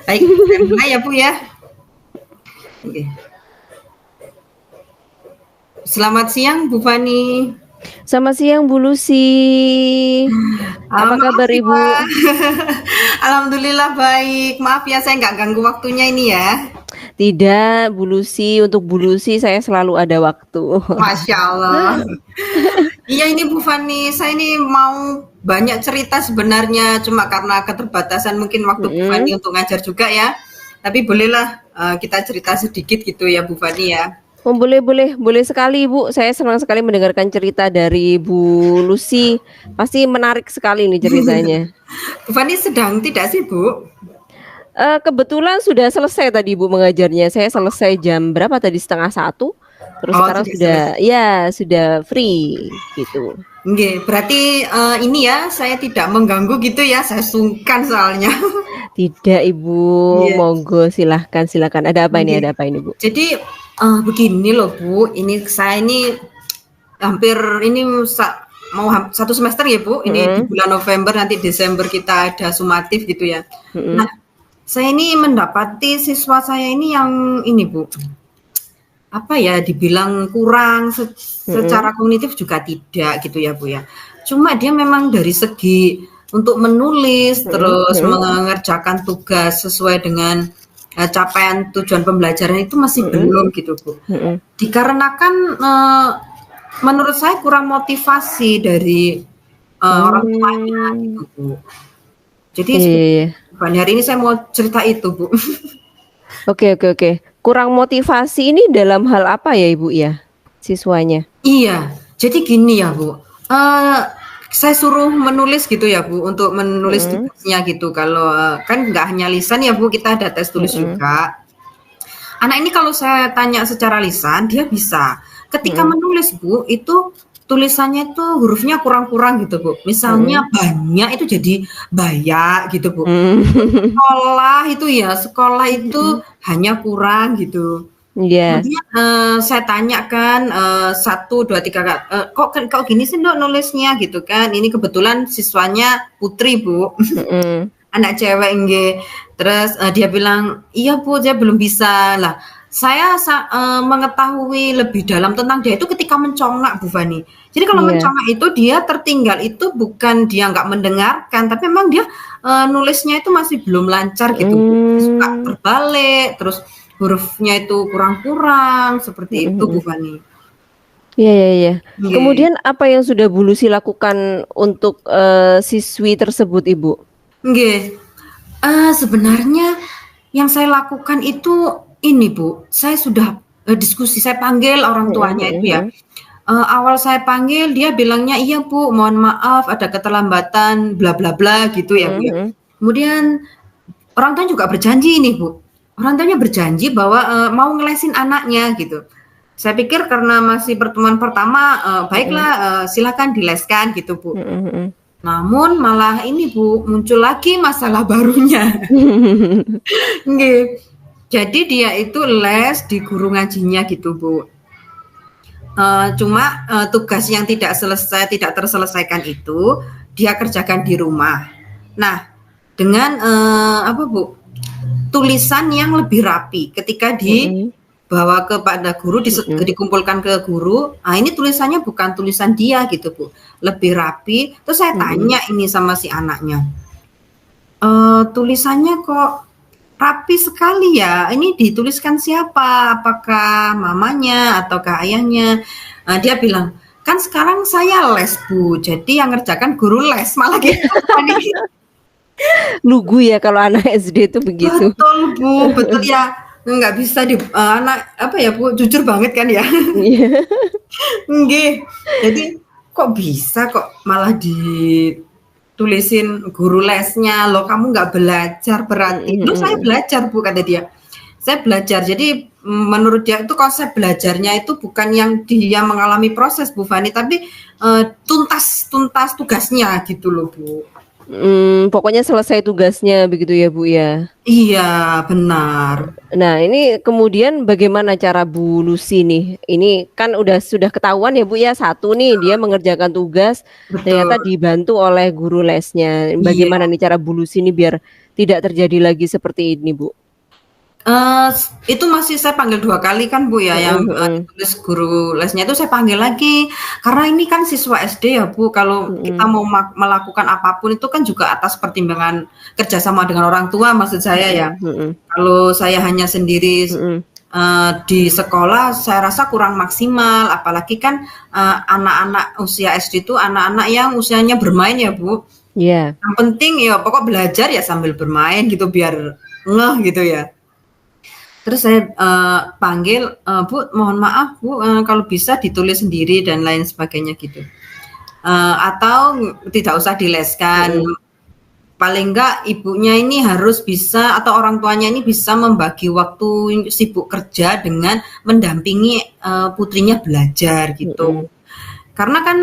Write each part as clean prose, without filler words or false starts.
Baik, mulai ya Bu ya. Oke. Selamat siang Bu Fani. Selamat siang Bu Lucy. Apa kabar Makasih Ibu? Pak. Alhamdulillah baik. Maaf ya saya nggak ganggu waktunya ini ya. Tidak, Bu Lucy. Untuk Bu Lucy saya selalu ada waktu. Masya Allah. Iya ini Bu Fani, saya ini mau banyak cerita sebenarnya, cuma karena keterbatasan mungkin waktu Bu Fani Mhm. untuk ngajar juga ya. Tapi bolehlah kita cerita sedikit gitu ya Bu Fani ya. Oh, boleh sekali Ibu. Saya senang sekali mendengarkan cerita dari Bu Lucy. Pasti menarik sekali nih ceritanya. Bu Fani sedang tidak sih Bu? Kebetulan sudah selesai tadi Ibu mengajarnya. Saya selesai jam berapa tadi? 12:30. Terus Oh sekarang sudah selesai. sudah free gitu. Nggih, berarti, ini ya, saya tidak mengganggu gitu ya, saya sungkan soalnya. Tidak Ibu, Iya, monggo silahkan. nggih. Ada apa ini Bu? Jadi, begini loh Bu, ini saya ini hampir ini mau 1 semester ya Bu, ini di Mhm, bulan November, nanti Desember kita ada sumatif gitu ya. Nah, mhm. saya ini mendapati siswa saya ini yang ini Bu, apa ya, dibilang kurang secara Mhm, kognitif juga tidak gitu ya Bu ya. Cuma dia memang dari segi untuk menulis, mhm, terus mhm, mengerjakan tugas sesuai dengan capaian tujuan pembelajaran itu masih mhm, belum gitu Bu. mhm. Dikarenakan menurut saya kurang motivasi dari orang tuanya gitu Mmm, Bu. Jadi iya iya. bukan hari ini saya mau cerita itu Bu. Oke. Kurang motivasi ini dalam hal apa ya, Ibu, ya, siswanya? Iya, jadi gini ya Bu, saya suruh menulis gitu ya Bu, untuk menulis Mhm, tugasnya gitu. Kalau kan nggak hanya lisan ya Bu, kita ada tes tulis mhm, juga. Anak ini kalau saya tanya secara lisan, dia bisa. Ketika mhm, menulis Bu, itu tulisannya itu hurufnya kurang-kurang gitu Bu. Misalnya mhm, banyak itu jadi bayak gitu Bu. mmm, Sekolah itu ya, sekolah itu mhm, hanya kurang gitu. iya, Kemudian, saya tanya kan, 1, 2, 3 "Kok gini sih Nduk nulisnya?" Gitu kan. Ini kebetulan siswanya putri, Bu, mhm, anak cewek nggih. Terus, dia bilang, "Iya Bu, dia belum bisa." Lah, saya mengetahui lebih dalam tentang dia itu ketika mencongak, Bu Fani. Jadi kalau iya, mencongak itu dia tertinggal itu bukan dia nggak mendengarkan, tapi memang dia, nulisnya itu masih belum lancar gitu, Bu. Suka mmm, terbalik, terus hurufnya itu kurang-kurang, seperti mhm itu, Bu mhm. Fani. Iya. Nggih. Kemudian apa yang sudah Bu Lucy lakukan untuk, siswi tersebut, Ibu? Nggih. Sebenarnya yang saya lakukan itu ini, Bu, saya sudah, diskusi, saya panggil orang Mhm tuanya mhm itu ya. mhm, Awal saya panggil dia bilangnya, "Iya Bu, mohon maaf ada keterlambatan bla bla bla," gitu ya, Bu, mhm ya. mhm, Kemudian orang tuanya juga berjanji nih, Bu. Orang tuanya berjanji bahwa, mau ngelesin anaknya gitu. Saya pikir karena masih pertemuan pertama, mhm, baiklah, silakan dileskan gitu, Bu. mhm mhm. Namun malah ini, Bu, muncul lagi masalah barunya. Nggih. Jadi dia itu les di guru ngajinya gitu, Bu. Cuma, tugas yang tidak terselesaikan itu, dia kerjakan di rumah. Nah, dengan, apa Bu, tulisan yang lebih rapi ketika Mhm, dibawa kepada guru, mhm, dikumpulkan ke guru, ini tulisannya bukan tulisan dia gitu, Bu, lebih rapi. Terus saya mhm. tanya ini sama si anaknya, "Tulisannya kok rapi sekali ya, ini dituliskan siapa? Apakah mamanya ataukah ayahnya?" Dia bilang, "Kan sekarang saya les Bu, jadi yang ngerjakan guru les," malah gitu. Lugu ya kalau anak SD itu begitu. Betul Bu, betul ya, nggak bisa anak apa ya Bu, jujur banget kan ya. Iya. Nggih, jadi kok bisa kok malah ditulisin guru lesnya, "Loh kamu nggak belajar berarti?" Mhm "Loh saya mhm belajar Bu," kata dia. "Saya belajar." Jadi, menurut dia itu konsep belajarnya itu bukan yang dia mengalami proses Bu Fani, tapi, tuntas tuntas tugasnya gitu loh Bu. Pokoknya selesai tugasnya begitu ya, Bu, ya? Iya, benar. Nah, ini kemudian bagaimana cara Bu Lucy nih? Ini kan sudah ketahuan ya, Bu, ya, satu nih dia mengerjakan tugas Betul. ternyata dibantu oleh guru lesnya. Iya. Bagaimana nih cara Bu Lucy ini biar tidak terjadi lagi seperti ini, Bu? Itu masih saya panggil 2 kali kan, Bu, ya, yang, Mhm mhm. ditulis guru lesnya itu saya panggil lagi. Karena ini kan siswa SD ya, Bu, kalau kita Mhm. mau melakukan apapun itu kan juga atas pertimbangan kerjasama dengan orang tua maksud saya ya. Mhm mhm. Kalau saya hanya sendiri, Mhm. di sekolah saya rasa kurang maksimal, apalagi kan, anak-anak usia SD itu anak-anak yang usianya bermain ya, Bu. Iya. Yang penting ya pokok belajar ya sambil bermain gitu biar ngeh gitu ya. Terus saya, panggil, "Bu, mohon maaf Bu, kalau bisa ditulis sendiri dan lain sebagainya," gitu. Atau tidak usah dileskan, Mhm. paling enggak ibunya ini harus bisa atau orang tuanya ini bisa membagi waktu sibuk kerja dengan mendampingi, putrinya belajar gitu. Mhm. Karena kan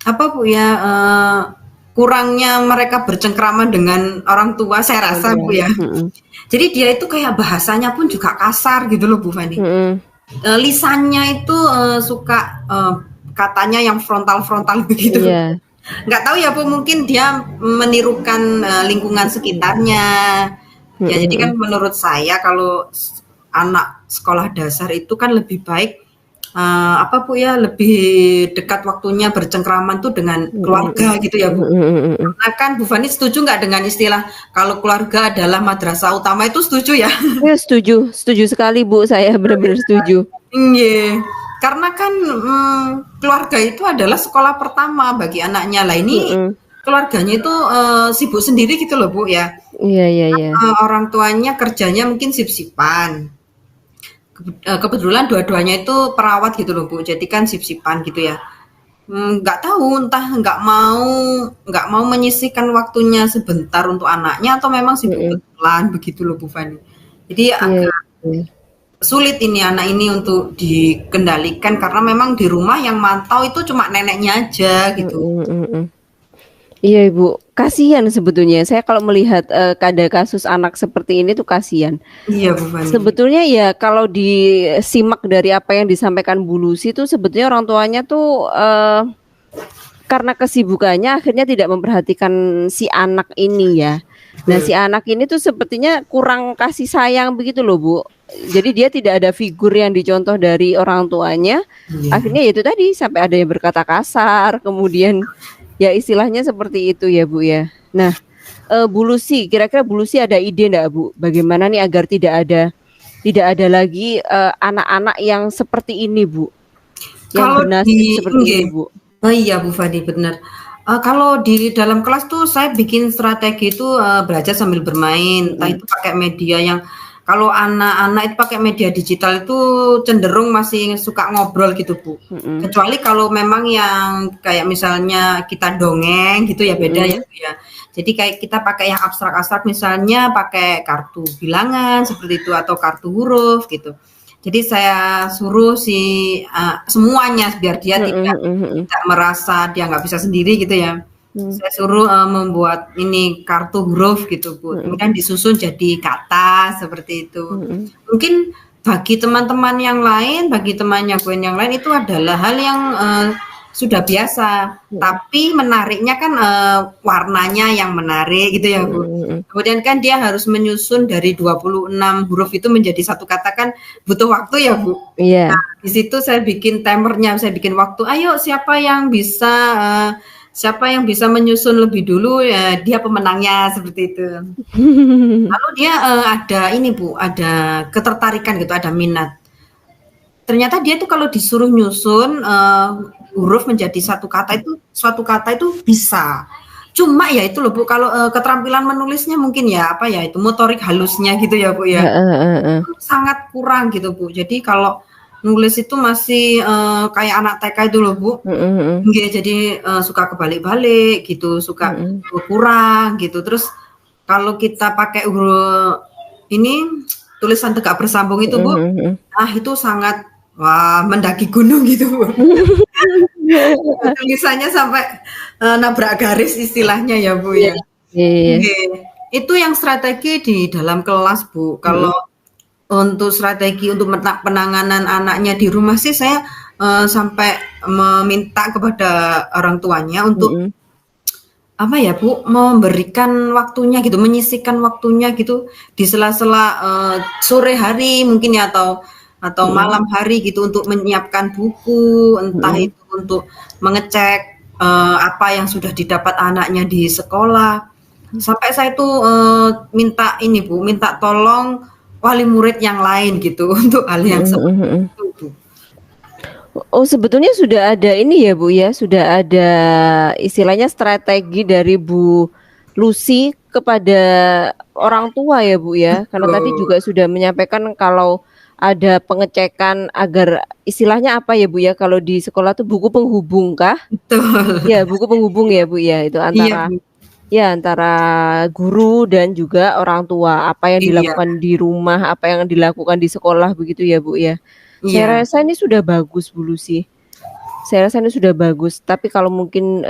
apa Bu ya, kurangnya mereka bercengkrama dengan orang tua saya Orang rasa tua. Bu ya. Mhm. Jadi dia itu kayak bahasanya pun juga kasar gitu loh Bu Fani. Mhm. Lisannya itu, suka, katanya yang frontal-frontal begitu. Iya. Nggak tahu ya Bu, mungkin dia menirukan, lingkungan sekitarnya. Ya Mhm jadi kan mhm. menurut saya kalau anak sekolah dasar itu kan lebih baik, apa Bu ya, lebih dekat waktunya bercengkraman tuh dengan Mhm mhm. keluarga gitu ya Bu. Mhm mhm mhm. Karena kan Bu Fani setuju nggak dengan istilah kalau keluarga adalah madrasah utama itu setuju ya? Iya setuju, setuju sekali Bu, saya benar-benar setuju. Iya, karena kan, keluarga itu adalah sekolah pertama bagi anaknya. Lah ini Mhm. keluarganya itu, sibuk sendiri gitu loh Bu ya. Iya iya iya. Orang tuanya kerjanya mungkin sip-sipan. Kebetulan dua-duanya itu perawat gitu loh Bu, jadi kan sip-sipan gitu ya. Nggak tahu entah nggak mau menyisihkan waktunya sebentar untuk anaknya atau memang sibuk Mhm. betulan begitu loh Bu Fani. Jadi Iya agak iya. sulit ini anak ini untuk dikendalikan karena memang di rumah yang mantau itu cuma neneknya aja gitu. Mhm mhm. Iya Ibu, kasihan sebetulnya. Saya kalau melihat, ada kasus anak seperti ini tuh kasihan. Iya Bu Fani. Sebetulnya ya kalau disimak dari apa yang disampaikan Bu Lucy tuh sebetulnya orang tuanya tuh, karena kesibukannya akhirnya tidak memperhatikan si anak ini ya. Nah Betul. si anak ini tuh sepertinya kurang kasih sayang begitu loh Bu. Jadi dia tidak ada figur yang dicontoh dari orang tuanya, Iya. akhirnya ya itu tadi sampai ada yang berkata kasar, kemudian ya istilahnya seperti itu ya Bu ya. Nah, Bu Lucy, kira-kira Bu Lucy ada ide nggak Bu, bagaimana nih agar tidak ada lagi, anak-anak yang seperti ini Bu, yang Kalau bernasib di seperti nggih. ini Bu? Oh iya Bu Fani bener. Kalau di dalam kelas tuh saya bikin strategi itu, belajar sambil bermain, entah Mhm. itu pakai media yang kalau anak-anak itu pakai media digital itu cenderung masih suka ngobrol gitu Bu. Mhm. Kecuali kalau memang yang kayak misalnya kita dongeng gitu ya beda ya Mhm. Bu ya. Jadi kayak kita pakai yang abstrak-abstrak misalnya pakai kartu bilangan seperti itu atau kartu huruf gitu. Jadi saya suruh semuanya biar dia Mhm tidak mhm mhm. tidak merasa dia nggak bisa sendiri gitu ya. Mmm. Saya suruh, membuat ini kartu huruf gitu Bu, Mhm. kemudian disusun jadi kata seperti itu. Mhm. Mungkin bagi teman-teman yang lain, bagi temannya Bu yang lain itu adalah hal yang, sudah biasa, Mhm. tapi menariknya kan, warnanya yang menarik gitu ya Bu. Mhm mhm. Kemudian kan dia harus menyusun dari 26 huruf itu menjadi satu kata kan butuh waktu ya Bu. Iya. Di situ saya bikin timernya, saya bikin waktu, "Ayo siapa yang bisa menyusun lebih dulu, ya dia pemenangnya," seperti itu. Lalu dia, ada ini Bu, ada ketertarikan gitu, ada minat. Ternyata dia tuh kalau disuruh nyusun, huruf menjadi suatu kata itu bisa. Cuma ya itu loh Bu, kalau, keterampilan menulisnya mungkin ya, apa ya itu, motorik halusnya gitu ya Bu ya, Heeh heeh heeh. itu sangat kurang gitu Bu. Jadi kalau nulis itu masih, kayak anak TK itu loh Bu. Mhm mhm. Nggih, jadi, suka kebalik-balik gitu, suka Mhm. kurang gitu. Terus kalau kita pakai ini, tulisan tegak bersambung itu Mhm Bu, mhm mhm. itu sangat, wah mendaki gunung gitu Bu. Tulisannya sampai nabrak garis istilahnya ya Bu Iya ya. iya iya. Oke. Itu yang strategi di dalam kelas Bu. Mhm Kalau untuk strategi untuk penanganan anaknya di rumah sih saya sampai meminta kepada orang tuanya untuk mhm apa ya Bu, memberikan waktunya gitu, menyisihkan waktunya gitu di sela-sela sore hari mungkin ya atau mhm malam hari gitu untuk menyiapkan buku, entah mhm itu untuk mengecek apa yang sudah didapat anaknya di sekolah. Sampai saya tuh minta ini Bu, minta tolong wali murid yang lain gitu untuk hal yang mhm seperti mhm. itu Bu. Oh, sebetulnya sudah ada ini ya, Bu, ya, sudah ada istilahnya strategi dari Bu Lucy kepada orang tua ya, Bu, ya? Karena tadi Betul, juga sudah menyampaikan kalau ada pengecekan agar istilahnya apa ya, Bu, ya, kalau di sekolah tuh buku penghubung kah? betul. Ya, buku penghubung ya, Bu, ya, itu Iya antara Bu, ya antara guru dan juga orang tua, apa yang iya, dilakukan di rumah, apa yang dilakukan di sekolah begitu ya, Bu, ya? Saya iya. rasa ini sudah bagus, Bu Lucy. Saya rasa ini sudah bagus, tapi kalau mungkin,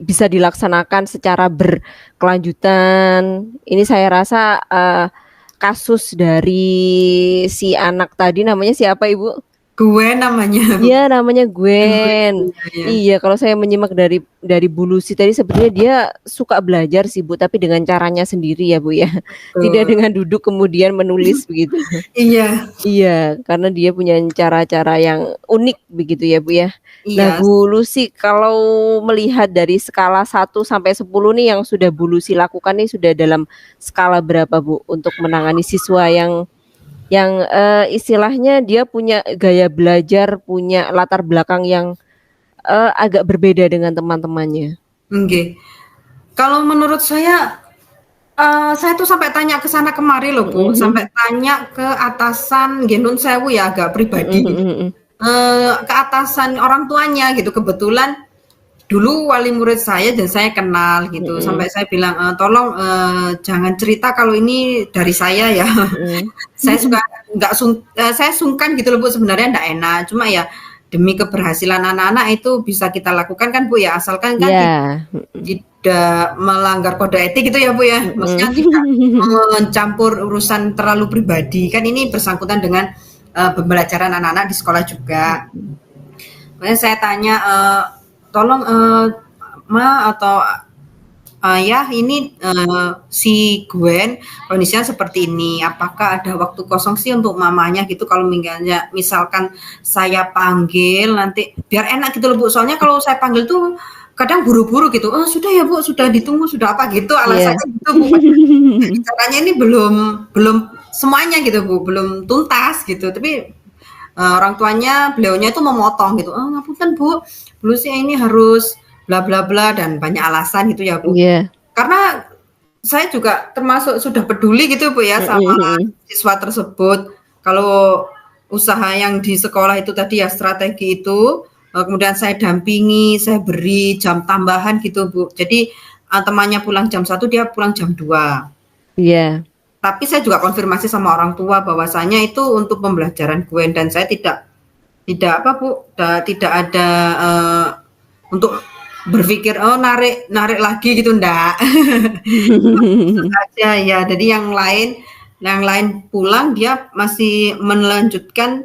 bisa dilaksanakan secara berkelanjutan, ini saya rasa, kasus dari si anak tadi namanya siapa, Ibu? Gue namanya Iya, namanya gue, Gwen. iya iya. Iya, kalau saya menyimak dari Bu Lucy tadi sebenarnya dia suka belajar sih, Bu, tapi dengan caranya sendiri ya, Bu, ya. Tidak Betul. dengan duduk kemudian menulis begitu. Iya Iya, karena dia punya cara-cara yang unik begitu ya, Bu, ya. Nah, iya, Bu Lucy kalau melihat dari skala 1 sampai 10 nih yang sudah Bu Lucy lakukan nih sudah dalam skala berapa, Bu, untuk menangani siswa yang istilahnya dia punya gaya belajar, punya latar belakang yang, agak berbeda dengan teman-temannya? nggih. Kalau menurut saya tuh sampai tanya ke sana kemari loh, Bu, Mhm sampai mhm. tanya ke atasan nggih nun sewu ya agak Mhm pribadi gitu, mhm mhm. ke atasan orang tuanya gitu. Kebetulan dulu wali murid saya dan saya kenal gitu, Mhm sampai saya bilang, "Tolong, jangan cerita kalau ini dari saya ya." mhm. Saya suka nggak saya sungkan gitu loh Bu sebenarnya nggak enak, cuma ya demi keberhasilan anak-anak itu bisa kita lakukan kan Bu ya, asalkan kan Iya, mhm. tidak melanggar kode etik gitu ya Bu ya, maksudnya tidak Mhm. mencampur urusan terlalu pribadi, kan ini bersangkutan dengan pembelajaran anak-anak di sekolah juga. Mhm. Makanya saya tanya, "Tolong, Ma atau Ayah ini si Gwen kondisinya seperti ini. Apakah ada waktu kosong sih untuk mamanya gitu kalau misalkan saya panggil nanti biar enak gitu loh Bu. Soalnya kalau saya panggil tuh kadang buru-buru gitu. Oh sudah ya Bu, sudah ditunggu, sudah apa gitu Iya. alasannya gitu Bu. Padahal caranya ini belum belum semuanya gitu Bu, belum tuntas gitu. Tapi orang tuanya beliaunya itu memotong gitu. Oh ngapunten Bu, dulu sih ini harus bla bla bla dan banyak alasan gitu ya Bu. Iya. Karena saya juga termasuk sudah peduli gitu Bu ya Mhm sama mhm. siswa tersebut. Kalau usaha yang di sekolah itu tadi ya strategi itu, kemudian saya dampingi, saya beri jam tambahan gitu Bu. Jadi temannya pulang jam 1 dia pulang jam 2. Iya. Tapi saya juga konfirmasi sama orang tua bahwasanya itu untuk pembelajaran Gwen dan saya tidak apa Bu, tidak ada untuk berpikir oh narik narik lagi gitu ndak. Aja ya. Jadi yang lain pulang dia masih melanjutkan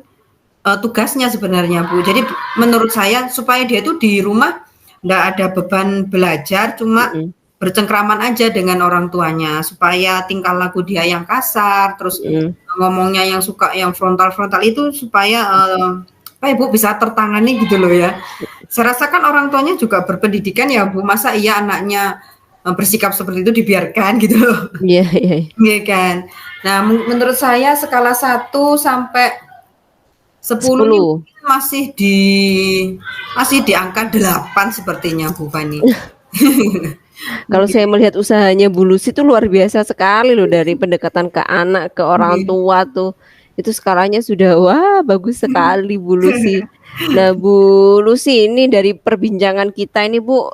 tugasnya sebenarnya Bu. Jadi menurut saya supaya dia itu di rumah ndak ada beban belajar, cuma Mhm bercengkraman aja dengan orang tuanya supaya tingkah laku dia yang kasar, terus mhm. ngomongnya yang suka yang frontal-frontal itu supaya apa ya Bu bisa tertangani gitu loh ya. Saya rasa kan orang tuanya juga berpendidikan ya Bu, masa iya anaknya bersikap seperti itu dibiarkan gitu loh. Iya iya iya. Iya kan. Nah, menurut saya skala 1 sampai 10 ini 10. mungkin masih di angka 8 sepertinya Bu Fani. Kalau saya melihat usahanya Bu Lucy itu luar biasa sekali loh dari pendekatan ke anak, ke orang Nggih. tua tuh. Itu skalanya sudah wah bagus sekali Bu Lucy. Nah Bu Lucy ini dari perbincangan kita ini Bu,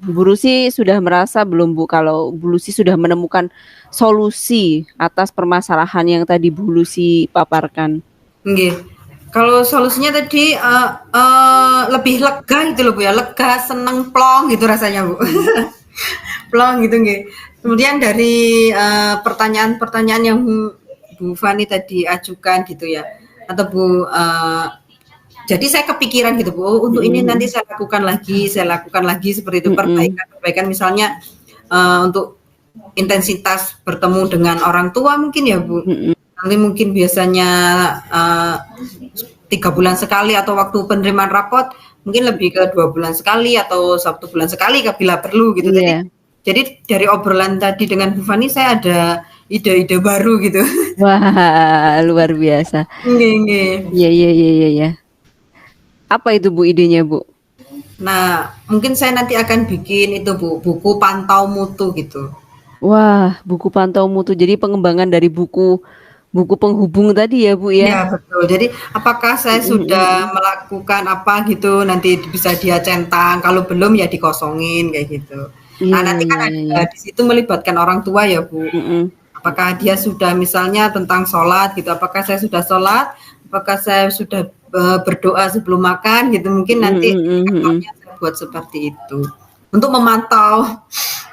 Bu Lucy sudah merasa belum Bu kalau Bu Lucy sudah menemukan solusi atas permasalahan yang tadi Bu Lucy paparkan? Nggih. Kalau solusinya tadi, lebih lega gitu loh Bu ya, lega, seneng, plong gitu rasanya Bu. Plong gitu nggih. Kemudian dari, pertanyaan-pertanyaan yang Bu Fani tadi ajukan gitu ya, atau jadi saya kepikiran gitu Bu, oh untuk ini nanti Mhm. saya lakukan lagi seperti itu, Mhm. perbaikan-perbaikan misalnya, untuk intensitas bertemu dengan orang tua mungkin ya Bu. Mhm. Nanti mungkin biasanya, eee, 3 bulan sekali atau waktu penerimaan rapot mungkin lebih ke 2 bulan sekali atau 1 bulan sekali bila perlu gitu. Iya. Jadi dari obrolan tadi dengan Bu Fani saya ada ide-ide baru gitu. Wah, luar biasa. Nggih nggih. Iya iya iya iya iya. Apa itu Bu idenya Bu? Nah, mungkin saya nanti akan bikin itu Bu, buku pantau mutu gitu. Wah, buku pantau mutu. Jadi pengembangan dari buku buku penghubung tadi ya Bu ya? Iya betul. Jadi apakah saya Mhm sudah mhm. melakukan apa gitu, nanti bisa dia centang, kalau belum ya dikosongin kayak gitu. Nah, Iya nanti kan iya iya ada iya. di situ melibatkan orang tua ya Bu. Mhm. Apakah dia sudah misalnya tentang sholat gitu, apakah saya sudah sholat, apakah saya sudah berdoa sebelum makan gitu, mungkin Mhm nanti mhm mhm. indikatornya saya buat seperti itu. Untuk memantau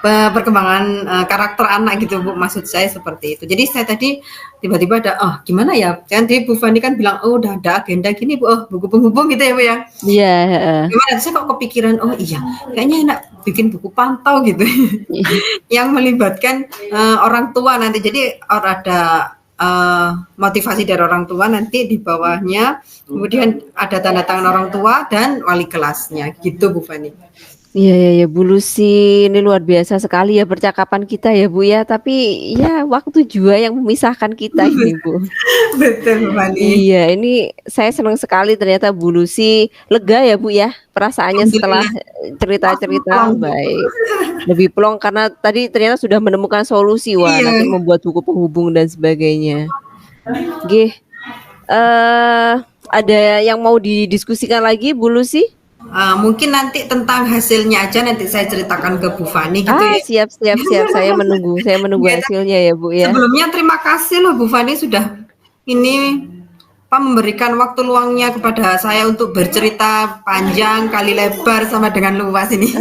perkembangan karakter anak gitu Bu, maksud saya seperti itu. Jadi saya tadi tiba-tiba ada, oh gimana ya, nanti Bu Fani kan bilang, oh udah ada agenda gini Bu, oh buku penghubung gitu ya Bu ya. Iya, heeh. Gimana, saya kok kepikiran, oh iya kayaknya enak bikin buku pantau gitu. Iya. Yang melibatkan, orang tua nanti. Jadi ada, motivasi dari orang tua nanti di bawahnya, kemudian ada tanda tangan orang tua dan wali kelasnya, gitu Bu Fani. Iya iya iya, Bu Lucy, ini luar biasa sekali ya percakapan kita ya Bu ya, tapi ya waktu juga yang memisahkan kita ini Bu. Betul Bu Fani. Iya, ini saya senang sekali ternyata Bu Lucy lega ya Bu ya, perasaannya setelah Alhamdulillah langsung plong cerita-cerita, Bu. baik. Lebih plong karena tadi ternyata sudah menemukan solusi, wah Iya. nanti membuat buku penghubung dan sebagainya. Nggih, ada yang mau didiskusikan lagi Bu Lucy? Mungkin nanti tentang hasilnya aja nanti saya ceritakan ke Bu Fani gitu Ah, ya. siap siap siap, saya menunggu Nggak, tapi hasilnya ya Bu ya. sebelumnya terima kasih loh Bu Fani sudah ini memberikan waktu luangnya kepada saya untuk bercerita panjang kali lebar sama dengan luas ini.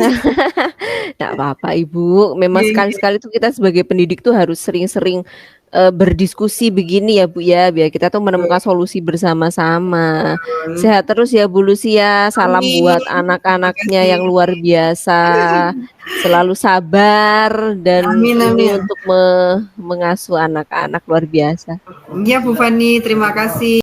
Nggak apa-apa Ibu, memang Nggih nggih. sekali-sekali tuh kita sebagai pendidik tuh harus sering-sering, berdiskusi begini ya Bu ya, biar kita tuh menemukan solusi bersama-sama. Betul. Sehat terus ya Bu Lucy ya, salam Amin, buat anak-anaknya makasih. yang luar biasa, selalu sabar dan Amin ini amin. untuk mengasuh anak-anak luar biasa. Iya Bu Fani, terima kasih.